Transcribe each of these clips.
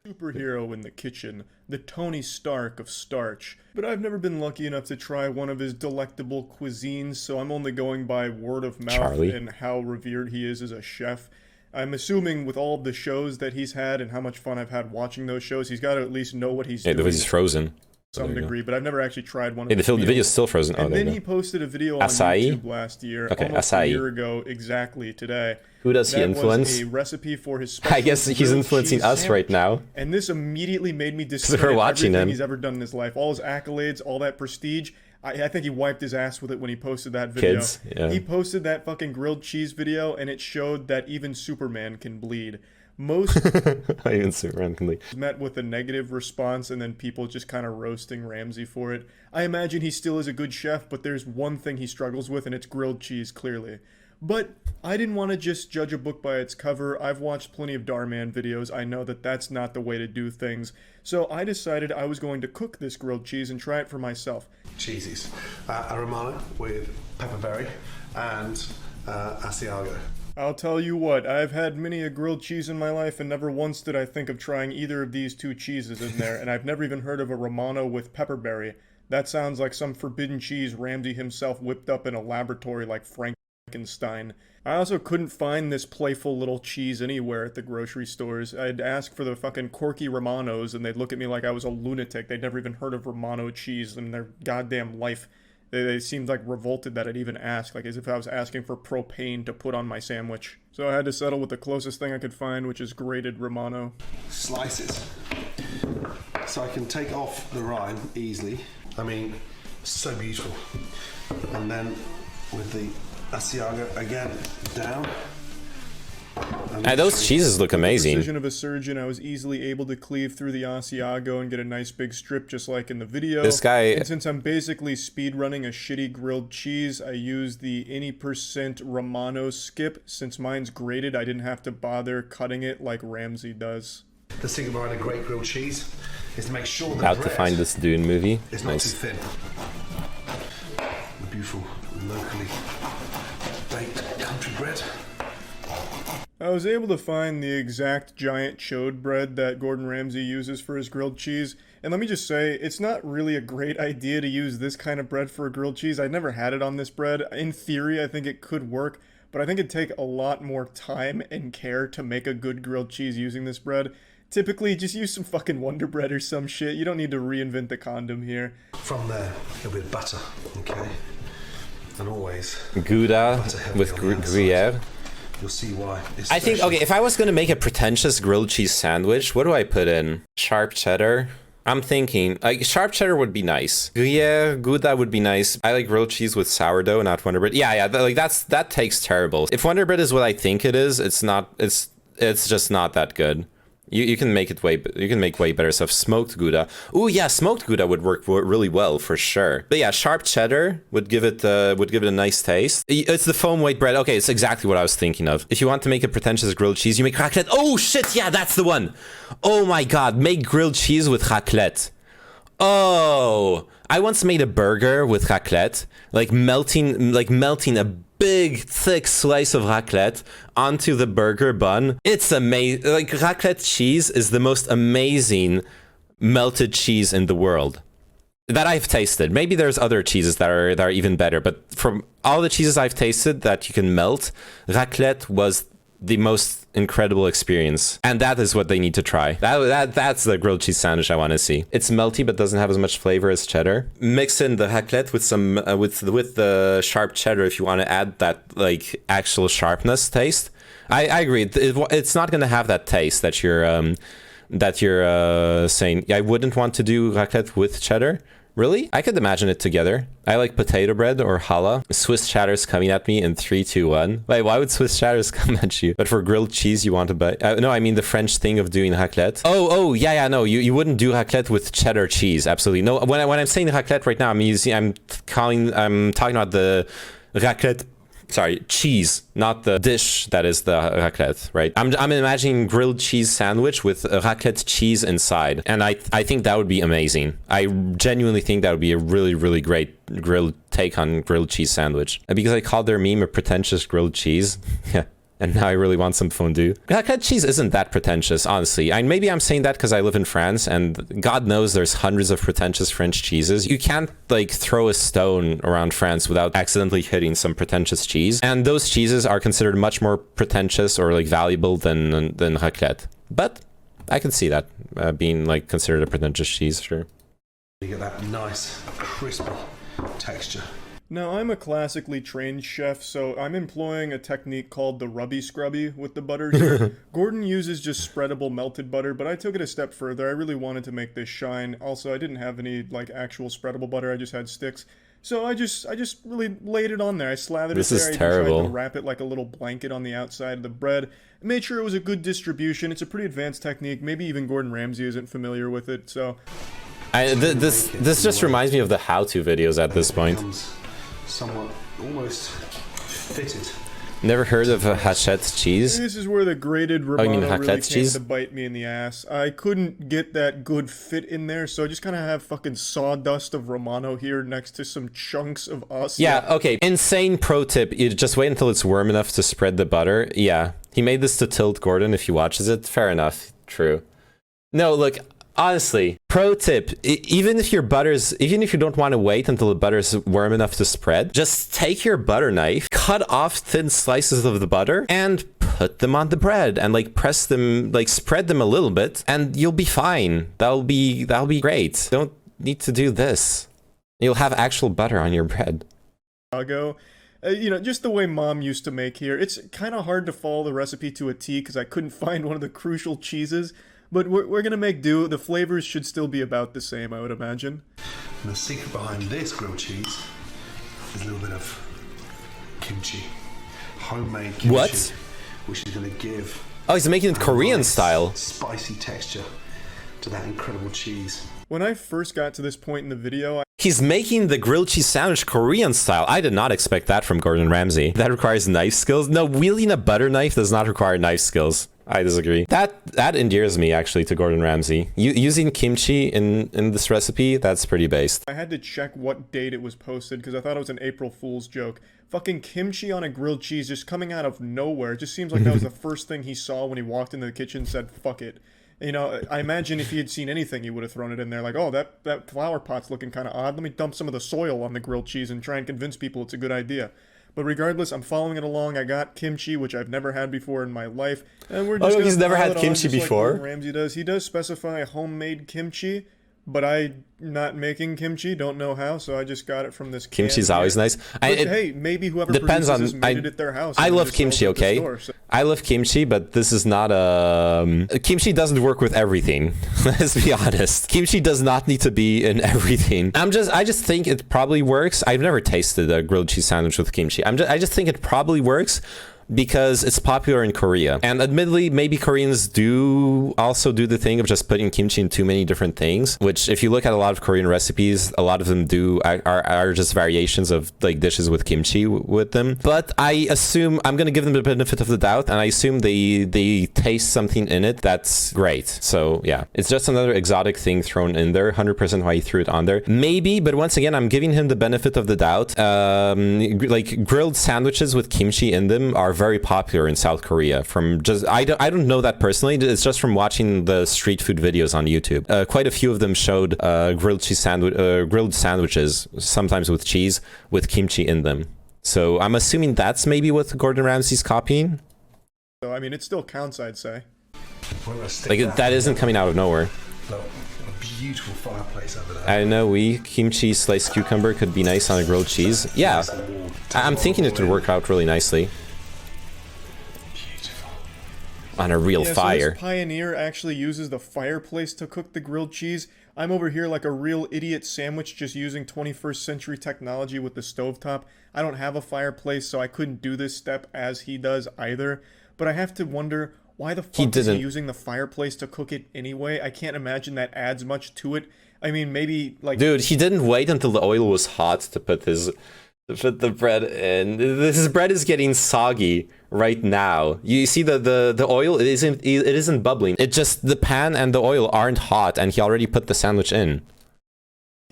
Superhero in the kitchen, the Tony Stark of starch. But I've never been lucky enough to try one of his delectable cuisines, so I'm only going by word of mouth Charlie. and how revered he is as a chef. I'm assuming with all of the shows that he's had and how much fun I've had watching those shows, he's got to at least know what he's Yeah, doing. the video's frozen. To some degree, but I've never actually tried one of Hey, his the meals. video's still frozen. Oh, And there then you he go. posted a video on Acai? YouTube last year, Okay, almost acai. a year ago exactly today. Who does he That influence? was a recipe for his special I guess he's grilled influencing cheese us right sandwich. now. And this immediately made me we're discredit watching everything him. he's ever done in his life. All his accolades, all that prestige. I think he wiped his ass with it when he posted that video. Kids, yeah. He posted that fucking grilled cheese video, and it showed that even Superman can bleed. Most Even Superman can leave. met with a negative response, and then people just kind of roasting Ramsay for it. I imagine he still is a good chef, but there's one thing he struggles with, and it's grilled cheese, clearly. But I didn't want to just judge a book by its cover. I've watched plenty of Darman videos. I know that that's not the way to do things. So I decided I was going to cook this grilled cheese and try it for myself. Cheesies. A Romano with pepperberry and Asiago. I'll tell you what, I've had many a grilled cheese in my life, and never once did I think of trying either of these two cheeses in there, and I've never even heard of a Romano with pepperberry. That sounds like some forbidden cheese Ramsay himself whipped up in a laboratory like Frankenstein. I also couldn't find this playful little cheese anywhere at the grocery stores. I'd ask for the fucking Corky Romanos, and they'd look at me like I was a lunatic. They'd never even heard of Romano cheese in their goddamn life. They seemed like revolted that I'd even ask, like as if I was asking for propane to put on my sandwich. So I had to settle with the closest thing I could find, which is grated Romano. Slices. So I can take off the rind easily. I mean, so beautiful. And then with the Asiago again down. And those cheeses look amazing. Precision of a surgeon, I was easily able to cleave through the Asiago and get a nice big strip just like in the video. This guy... And since I'm basically speedrunning a shitty grilled cheese, I used the any % Romano skip. Since mine's grated, I didn't have to bother cutting it like Ramsay does. The secret behind a great grilled cheese is to make sure the Out to bread find this Dune movie. is not Nice. too thin. The beautiful, locally baked country bread. I was able to find the exact giant chode bread that Gordon Ramsay uses for his grilled cheese, and let me just say, it's not really a great idea to use this kind of bread for a grilled cheese. I'd never had it on this bread. In theory, I think it could work, but I think it'd take a lot more time and care to make a good grilled cheese using this bread. Typically, just use some fucking Wonder Bread or some shit. You don't need to reinvent the condom here. From there, a bit of butter, okay? And always, Gouda butter heavy with on the outside. Gruyere. You'll see why. It's I think, special. okay, if I was gonna make a pretentious grilled cheese sandwich, what do I put in? Sharp cheddar? I'm thinking, like, sharp cheddar would be nice. Gruyere, Gouda would be nice. I like grilled cheese with sourdough, not Wonder Bread. Yeah, that tastes terrible. If Wonder Bread is what I think it is, it's just not that good. You can make way better stuff. Smoked Gouda. Ooh, yeah, smoked Gouda would work really well for sure. But yeah, sharp cheddar would give it a nice taste. It's the foam weight bread. Okay, it's exactly what I was thinking of. If you want to make a pretentious grilled cheese, you make raclette. Oh shit, yeah, that's the one. Oh my god, make grilled cheese with raclette. Oh, I once made a burger with raclette, like melting a big thick slice of raclette onto the burger bun. It's amazing. Like, raclette cheese is the most amazing melted cheese in the world that I've tasted. Maybe there's other cheeses that are even better, but from all the cheeses I've tasted that you can melt, raclette was the most incredible experience, and that is what they need to try. That's the grilled cheese sandwich I want to see. It's melty but doesn't have as much flavor as cheddar. Mix in the raclette with some with the sharp cheddar if you want to add that like actual sharpness taste. I agree. It's not going to have that taste that you're saying. I wouldn't want to do raclette with cheddar. Really? I could imagine it together. I like potato bread or challah. Swiss cheddar's coming at me in 3, 2, 1. Wait, why would Swiss cheddar's come at you? But for grilled cheese, you want to buy... no, I mean the French thing of doing raclette. Oh, yeah, no, you wouldn't do raclette with cheddar cheese. Absolutely. No, when I'm saying raclette right now, I'm talking about the raclette... Sorry, cheese, not the dish that is the raclette, right? I'm imagining grilled cheese sandwich with raclette cheese inside, and I think that would be amazing. I genuinely think that would be a really, really great grilled take on grilled cheese sandwich. And because I called their meme a pretentious grilled cheese, And now I really want some fondue. Raclette cheese isn't that pretentious, honestly. Maybe I'm saying that because I live in France, and God knows there's hundreds of pretentious French cheeses. You can't, like, throw a stone around France without accidentally hitting some pretentious cheese. And those cheeses are considered much more pretentious or, like, valuable than raclette. But I can see that being, like, considered a pretentious cheese, sure. You get that nice, crispy texture. Now, I'm a classically trained chef, so I'm employing a technique called the rubby scrubby with the butter here. Gordon uses just spreadable melted butter, but I took it a step further. I really wanted to make this shine. Also, I didn't have any, like, actual spreadable butter. I just had sticks. So I just really laid it on there. I slathered This it there. is terrible. I tried to wrap it like a little blanket on the outside of the bread. I made sure it was a good distribution. It's a pretty advanced technique. Maybe even Gordon Ramsay isn't familiar with it, so... This just reminds me of the how-to videos at this point. Somewhat almost fitted. Never heard of a hachette cheese? This is where the grated you mean Romano really raclette came cheese? to bite me in the ass. I couldn't get that good fit in there, so I just kind of have fucking sawdust of Romano here next to some chunks of us. Yeah, okay. Insane pro tip. You just wait until it's warm enough to spread the butter. Yeah. He made this to tilt Gordon if he watches it. Fair enough. True. No, look, honestly, pro tip, even if you don't want to wait until the butter is warm enough to spread, just take your butter knife, cut off thin slices of the butter, and put them on the bread, and like press them, like spread them a little bit, and you'll be fine. That'll be great. Don't need to do this. You'll have actual butter on your bread. You know, just the way Mom used to make here. It's kind of hard to follow the recipe to a T because I couldn't find one of the crucial cheeses. But we're gonna make do. The flavors should still be about the same, I would imagine. And the secret behind this grilled cheese is a little bit of kimchi. Homemade kimchi. What? Which is going to give... Oh, he's making it Korean style. Spicy texture to that incredible cheese. When I first got to this point in the video, He's making the grilled cheese sandwich Korean style. I did not expect that from Gordon Ramsay. That requires knife skills. No, wielding a butter knife does not require knife skills. I disagree. That endears me, actually, to Gordon Ramsay. Using kimchi in this recipe, that's pretty based. I had to check what date it was posted because I thought it was an April Fool's joke. Fucking kimchi on a grilled cheese just coming out of nowhere. It just seems like that was the first thing he saw when he walked into the kitchen and said, fuck it. You know, I imagine if he had seen anything, he would have thrown it in there. Like, oh, that flower pot's looking kind of odd. Let me dump some of the soil on the grilled cheese and try and convince people it's a good idea. But regardless, I'm following it along. I got kimchi, which I've never had before in my life. And we're just he's never had it on kimchi just before? Like Ramsay does. He does specify homemade kimchi, but I'm not making kimchi. Don't know how, so I just got it from this can Kimchi's here. always nice. Hey, maybe whoever depends produces on. this made it at their house. I and love just sold kimchi. it at the Okay, store, so. I love kimchi, but this is not a kimchi doesn't work with everything. Let's be honest. Kimchi does not need to be in everything. I just think it probably works. I've never tasted a grilled cheese sandwich with kimchi. I just think it probably works because it's popular in Korea. And admittedly, maybe Koreans do also do the thing of just putting kimchi in too many different things, which if you look at a lot of Korean recipes, a lot of them are just variations of like dishes with kimchi with them. But I assume, I'm gonna give them the benefit of the doubt, and I assume they taste something in it that's great. So yeah, it's just another exotic thing thrown in there. 100% why he threw it on there. Maybe, but once again, I'm giving him the benefit of the doubt. Like grilled sandwiches with kimchi in them are very popular in South Korea. From just I don't know that personally. It's just from watching the street food videos on YouTube. Quite a few of them showed grilled sandwiches, sometimes with cheese, with kimchi in them. So I'm assuming that's maybe what Gordon Ramsay's copying. So, I mean, it still counts, I'd say. Like that isn't coming out of nowhere. Look, a beautiful fireplace over there. I know kimchi sliced cucumber could be nice on a grilled cheese. Yeah, I'm thinking it would work out really nicely. On a real fire. So this Pioneer actually uses the fireplace to cook the grilled cheese. I'm over here like a real idiot sandwich just using 21st century technology with the stovetop. I don't have a fireplace, so I couldn't do this step as he does either. But I have to wonder, why the fuck is he using the fireplace to cook it anyway? I can't imagine that adds much to it. I mean, maybe like... Dude, he didn't wait until the oil was hot to put the bread in. This bread is getting soggy right now. You see the oil, it isn't bubbling. It just, the pan and the oil aren't hot, and he already put the sandwich in.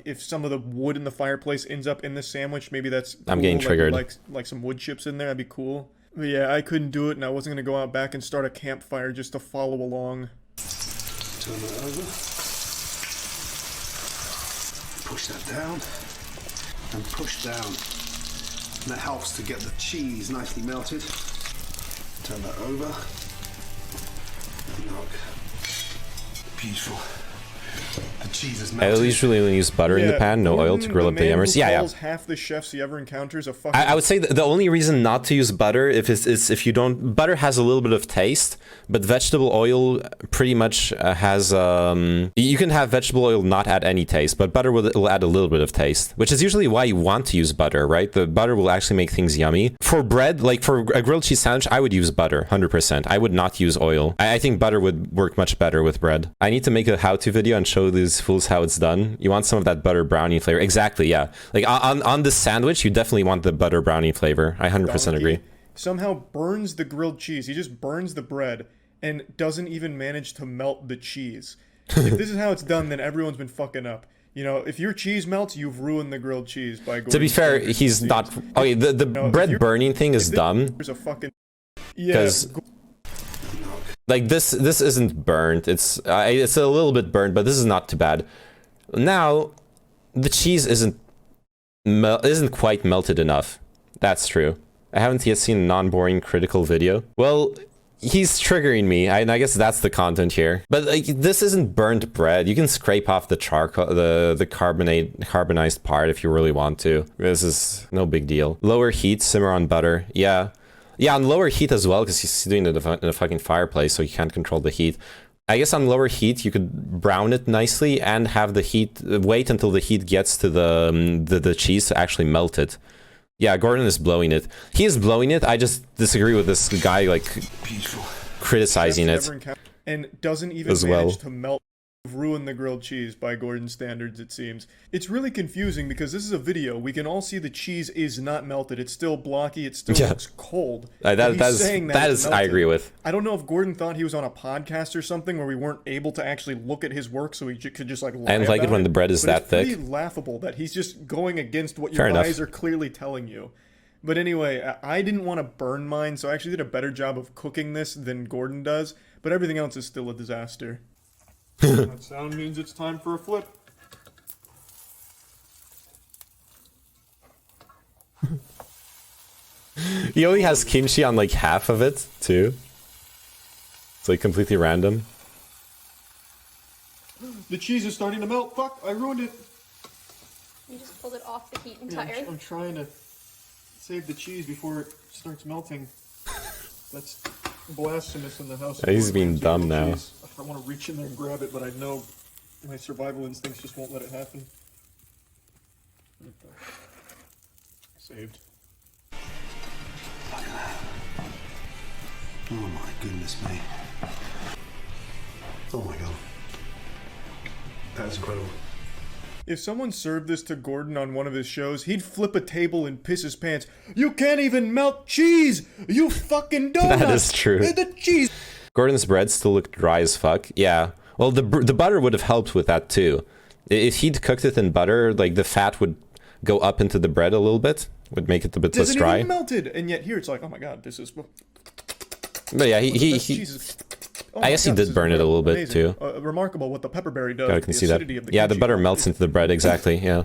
If some of the wood in the fireplace ends up in the sandwich, maybe that's cool. I'm getting triggered. Like some wood chips in there, that'd be cool. But yeah, I couldn't do it, and I wasn't gonna go out back and start a campfire just to follow along. Turn that over. Push that down. And push down. And that helps to get the cheese nicely melted. Turn that over. And look. Beautiful. The cheese is melted. I usually only use butter in the pan, no oil to grill up the yams. Yeah, yeah. Half the chefs he ever encounters a fucking... I would say the only reason not to use butter is if you don't... Butter has a little bit of taste, but vegetable oil pretty much has... you can have vegetable oil not add any taste, but butter will add a little bit of taste, which is usually why you want to use butter, right? The butter will actually make things yummy. For bread, like for a grilled cheese sandwich, I would use butter, 100%. I would not use oil. I think butter would work much better with bread. I need to make a how-to video and show these fools how it's done. You want some of that butter brownie flavor. Exactly, yeah. Like on this sandwich, you definitely want the butter brownie flavor. I 100% agree. Somehow burns the grilled cheese. He just burns the bread and doesn't even manage to melt the cheese. If this is how it's done, then everyone's been fucking up. You know, if your cheese melts, you've ruined the grilled cheese by going... To be fair, he's not... Okay, the bread burning thing is dumb. There's a fucking... Yeah. Like this isn't burnt. It's a little bit burnt, but this is not too bad. Now, the cheese isn't quite melted enough. That's true. I haven't yet seen a non-boring critical video. Well, he's triggering me, and I guess that's the content here. But like, this isn't burnt bread. You can scrape off the charcoal, the carbonized part if you really want to. This is no big deal. Lower heat, simmer on butter. Yeah. Yeah, on lower heat as well, because he's doing it in a fucking fireplace, so you can't control the heat. I guess on lower heat, you could brown it nicely and have the heat... Wait until the heat gets to the cheese to actually melt it. Yeah, Gordon is blowing it. He is blowing it, I just disagree with this guy, like, criticizing it. And doesn't even manage to melt. Ruin the grilled cheese by Gordon standards, it seems. It's really confusing because this is a video. We can all see the cheese is not melted. It's still blocky. It still looks cold. That is I agree with. I don't know if Gordon thought he was on a podcast or something where we weren't able to actually look at his work, so he could just like lie and like about it when the bread is that thick. It's pretty laughable that he's just going against what your eyes are clearly telling you. But anyway, I didn't want to burn mine, so I actually did a better job of cooking this than Gordon does. But everything else is still a disaster. That sound means it's time for a flip. He only has kimchi on like half of it, too. It's like completely random. The cheese is starting to melt. Fuck, I ruined it. You just pulled it off the heat entirely. I'm trying to save the cheese before it starts melting. That's blasphemous in the house. He's being dumb now. I want to reach in there and grab it, but I know my survival instincts just won't let it happen. Saved. Look at that. Oh my goodness me. Oh my god. That's incredible. If someone served this to Gordon on one of his shows, he'd flip a table and piss his pants. You can't even melt cheese! You fucking donut! That is true. The cheese! Gordon's bread still looked dry as fuck. Yeah. Well, the butter would have helped with that too. If he'd cooked it in butter, like the fat would go up into the bread a little bit, would make it a bit less dry. It even melted, and yet here it's like, oh my god, this is. But yeah, I guess he did burn it a little bit too. Remarkable what the pepperberry does. I can see that. Yeah, the butter melts into the bread exactly. Yeah.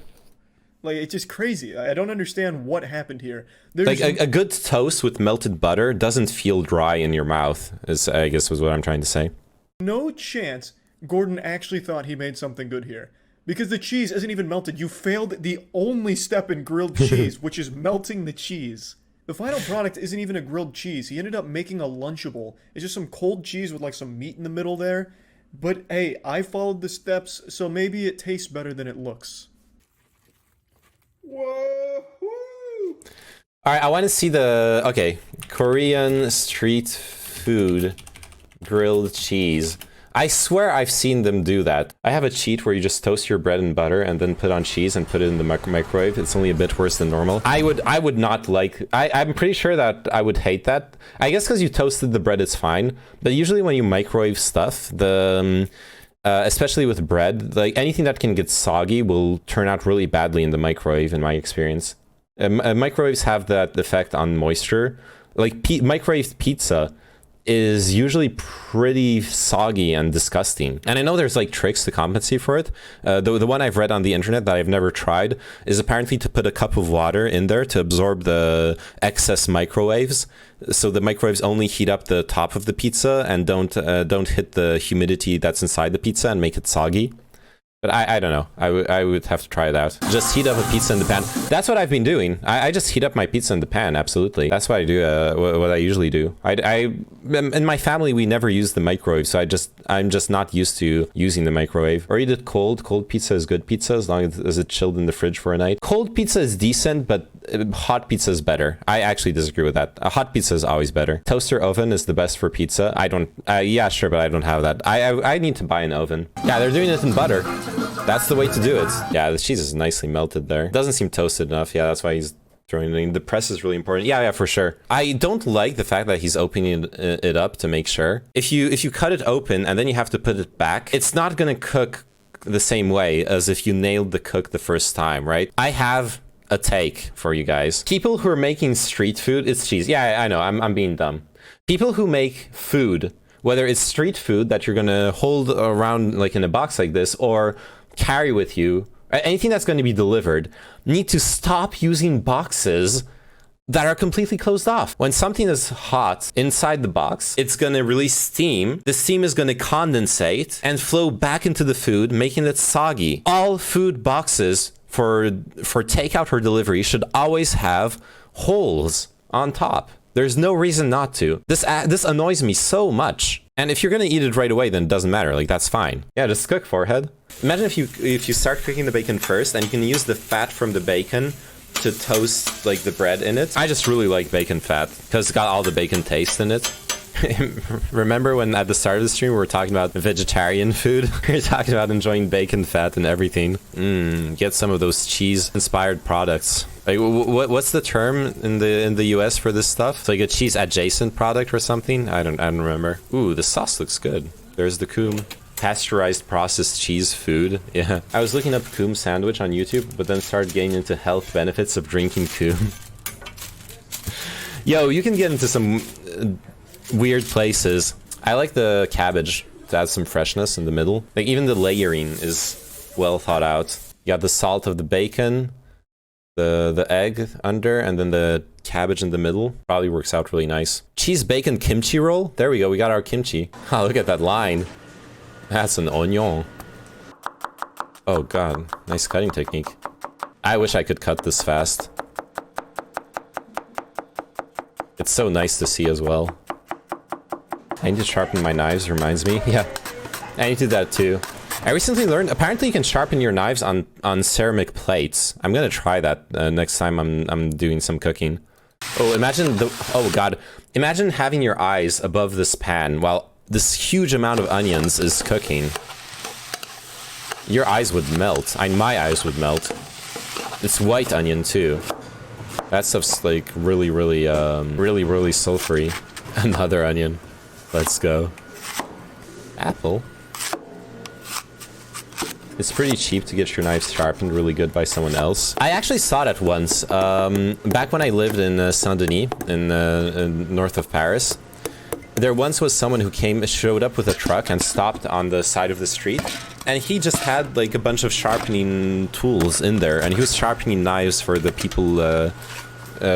Like, it's just crazy. I don't understand what happened here. Like, a good toast with melted butter doesn't feel dry in your mouth, I guess was what I'm trying to say. No chance Gordon actually thought he made something good here. Because the cheese isn't even melted. You failed the only step in grilled cheese, which is melting the cheese. The final product isn't even a grilled cheese. He ended up making a Lunchable. It's just some cold cheese with, like, some meat in the middle there. But, hey, I followed the steps, so maybe it tastes better than it looks. Whoa-hoo! All right, I want to see the Korean street food grilled cheese. I swear I've seen them do that. I have a cheat where you just toast your bread in butter and then put on cheese and put it in the microwave. It's only a bit worse than normal. I would not like... I'm pretty sure that I would hate that. I guess because you toasted the bread, it's fine. But usually when you microwave stuff, especially with bread, like anything that can get soggy will turn out really badly in the microwave, in my experience. Microwaves have that effect on moisture. Like microwaved pizza is usually pretty soggy and disgusting. And I know there's like tricks to compensate for it. The one I've read on the internet that I've never tried is apparently to put a cup of water in there to absorb the excess microwaves. So the microwaves only heat up the top of the pizza and don't hit the humidity that's inside the pizza and make it soggy. But I don't know. I would have to try it out. Just heat up a pizza in the pan. That's what I've been doing. I just heat up my pizza in the pan. Absolutely. That's what I do. What I usually do. In my family we never use the microwave, so I'm just not used to using the microwave. Or eat it cold. Cold pizza is good pizza as long as it's chilled in the fridge for a night. Cold pizza is decent, but hot pizza is better. I actually disagree with that. A hot pizza is always better. Toaster oven is the best for pizza. I don't. Yeah, sure, but I don't have that. I need to buy an oven. Yeah, they're doing it in butter. That's the way to do it. Yeah, the cheese is nicely melted there. Doesn't seem toasted enough. Yeah, that's why he's throwing it in. The press is really important. Yeah, for sure. I don't like the fact that he's opening it up to make sure. If you cut it open and then you have to put it back, it's not gonna cook the same way as if you nailed the cook the first time, right? I have a take for you guys. People who are making street food, it's cheese. Yeah, I know, I'm being dumb. People who make food, whether it's street food that you're gonna hold around like in a box like this or carry with you, anything that's going to be delivered, need to stop using boxes that are completely closed off. When something is hot inside the box, it's going to release steam. The steam is going to condensate and flow back into the food, making it soggy. All food boxes for takeout or delivery should always have holes on top. There's no reason not to. This annoys me so much. And if you're gonna eat it right away, then it doesn't matter. Like, that's fine. Yeah, just cook, forehead. Imagine if you start cooking the bacon first, and you can use the fat from the bacon to toast like the bread in it. I just really like bacon fat because it's got all the bacon taste in it. Remember when at the start of the stream we were talking about vegetarian food? We were talking about enjoying bacon fat and everything. Get some of those cheese-inspired products. Like, what's the term in the US for this stuff? It's like a cheese adjacent product or something. I don't remember. Ooh, the sauce looks good. There's the coom. Pasteurized processed cheese food. Yeah. I was looking up coom sandwich on YouTube, but then started getting into health benefits of drinking coom. Yo, you can get into some weird places. I like the cabbage to add some freshness in the middle. Like, even the layering is well thought out. You got the salt of the bacon, the egg under, and then the cabbage in the middle. Probably works out really nice. Cheese bacon kimchi roll. There we go. We got our kimchi. Oh, look at that line. That's an onion. Oh god, nice cutting technique. I wish I could cut this fast. It's so nice to see as well. I need to sharpen my knives, reminds me. Yeah, I need to do that too. I recently learned, apparently you can sharpen your knives on ceramic plates. I'm gonna try that next time I'm doing some cooking. Oh, imagine oh god. Imagine having your eyes above this pan while this huge amount of onions is cooking. Your eyes would melt. My eyes would melt. It's white onion too. That stuff's like really sulfury. Another onion. Let's go. Apple. It's pretty cheap to get your knives sharpened really good by someone else. I actually saw that once. Back when I lived in Saint-Denis, in north of Paris. There once was someone who showed up with a truck and stopped on the side of the street. And he just had like a bunch of sharpening tools in there. And he was sharpening knives for the people,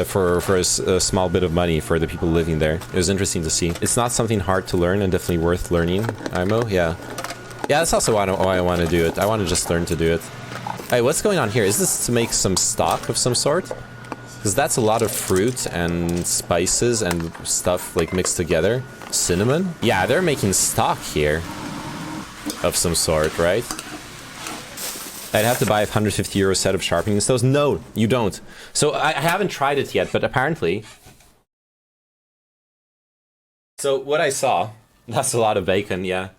for a small bit of money for the people living there. It was interesting to see. It's not something hard to learn and definitely worth learning, Imo. Yeah. Yeah, that's also why I want to do it. I want to just learn to do it. Hey, what's going on here? Is this to make some stock of some sort? Because that's a lot of fruit and spices and stuff like mixed together. Cinnamon? Yeah, they're making stock here. Of some sort, right? I'd have to buy a €150 set of sharpening stones. No, you don't. So I haven't tried it yet, but apparently... So what I saw, that's a lot of bacon, yeah.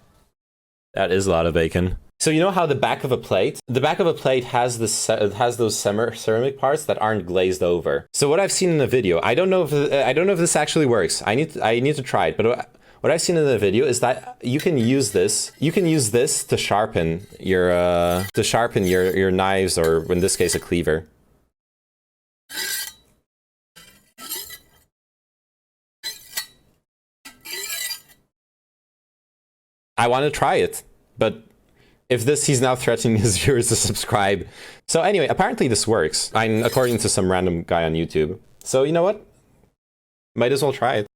That is a lot of bacon. So you know how the back of a plate has those ceramic parts that aren't glazed over. So what I've seen in the video, I don't know if this actually works. I need to try it. But what I've seen in the video is that you can use this. You can use this to sharpen your knives, or in this case, a cleaver. I want to try it. But if this, he's now threatening his viewers to subscribe. So anyway, apparently this works. According to some random guy on YouTube. So you know what? Might as well try it.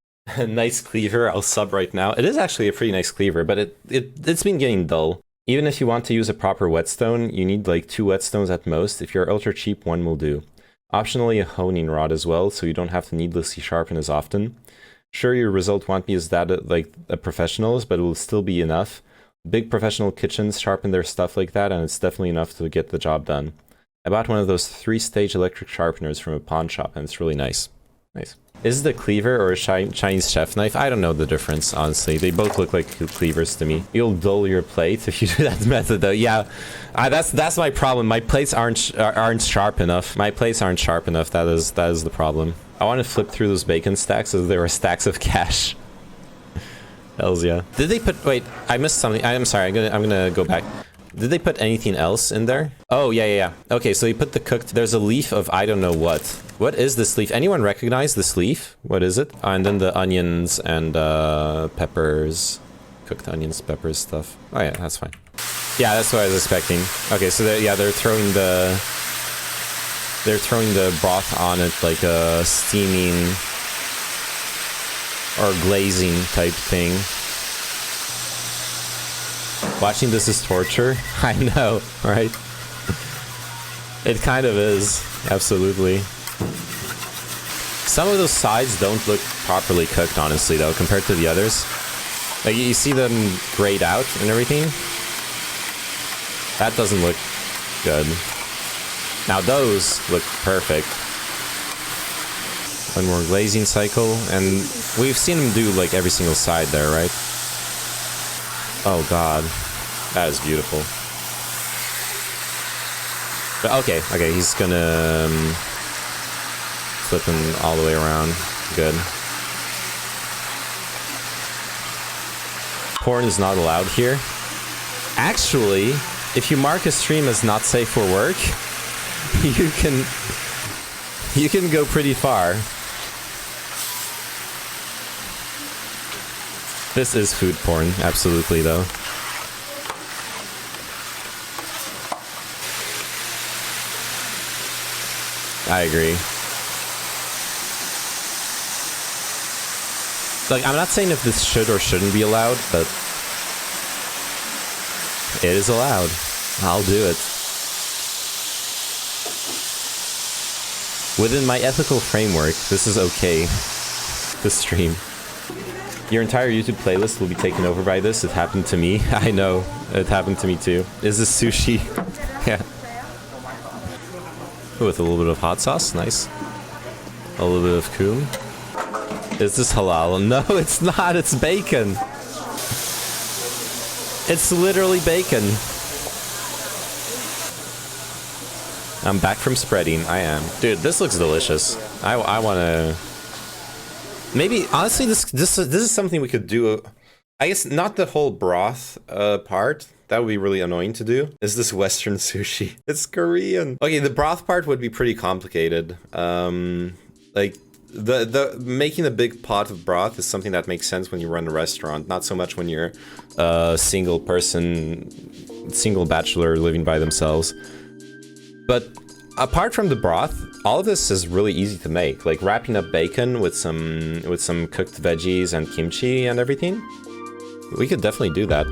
Nice cleaver, I'll sub right now. It is actually a pretty nice cleaver, but it's been getting dull. Even if you want to use a proper whetstone, you need like 2 whetstones at most. If you're ultra cheap, 1 will do. Optionally a honing rod as well, so you don't have to needlessly sharpen as often. Sure, your result won't be as that like a professional's, but it will still be enough. Big professional kitchens sharpen their stuff like that, and it's definitely enough to get the job done. I bought one of those 3-stage electric sharpeners from a pawn shop, and it's really nice. Nice. Is it a cleaver or a Chinese chef knife? I don't know the difference, honestly. They both look like cleavers to me. You'll dull your plate if you do that method, though. Yeah, that's my problem. My plates aren't sharp enough. My plates aren't sharp enough. That is the problem. I want to flip through those bacon stacks as there were stacks of cash. Hells yeah. Did they put... Wait, I missed something. I'm sorry. I'm gonna go back. Did they put anything else in there? Oh, yeah. Okay, so they put the cooked... There's a leaf of I don't know what. What is this leaf? Anyone recognize this leaf? What is it? And then the onions and peppers. Cooked onions, peppers stuff. Oh yeah, that's fine. Yeah, that's what I was expecting. Okay, so they're throwing the... They're throwing the broth on it like a steaming... or glazing type thing. Watching this is torture. I know, right? It kind of is, absolutely. Some of those sides don't look properly cooked, honestly, though, compared to the others. Like, you see them grayed out and everything. That doesn't look good. Now those look perfect. One more glazing cycle, and we've seen him do like every single side there, right? Oh god, that is beautiful. But okay, he's gonna flip him all the way around. Good. Porn is not allowed here. Actually, if you mark a stream as not safe for work, you can go pretty far. This is food porn, absolutely, though. I agree. Like, I'm not saying if this should or shouldn't be allowed, but it is allowed. I'll do it. Within my ethical framework, this is okay to stream. Your entire YouTube playlist will be taken over by this. It happened to me. I know. It happened to me too. Is this sushi? Yeah. With a little bit of hot sauce. Nice. A little bit of coon. Is this halal? No, it's not. It's bacon. It's literally bacon. I'm back from spreading. I am. Dude, this looks delicious. I want to... Maybe, honestly, this is something we could do. I guess not the whole broth part. That would be really annoying to do. Is this Western sushi? It's Korean. Okay, the broth part would be pretty complicated. Like, the making a big pot of broth is something that makes sense when you run a restaurant. Not so much when you're a single bachelor living by themselves. But apart from the broth, all of this is really easy to make. Like wrapping up bacon with some cooked veggies and kimchi and everything. We could definitely do that.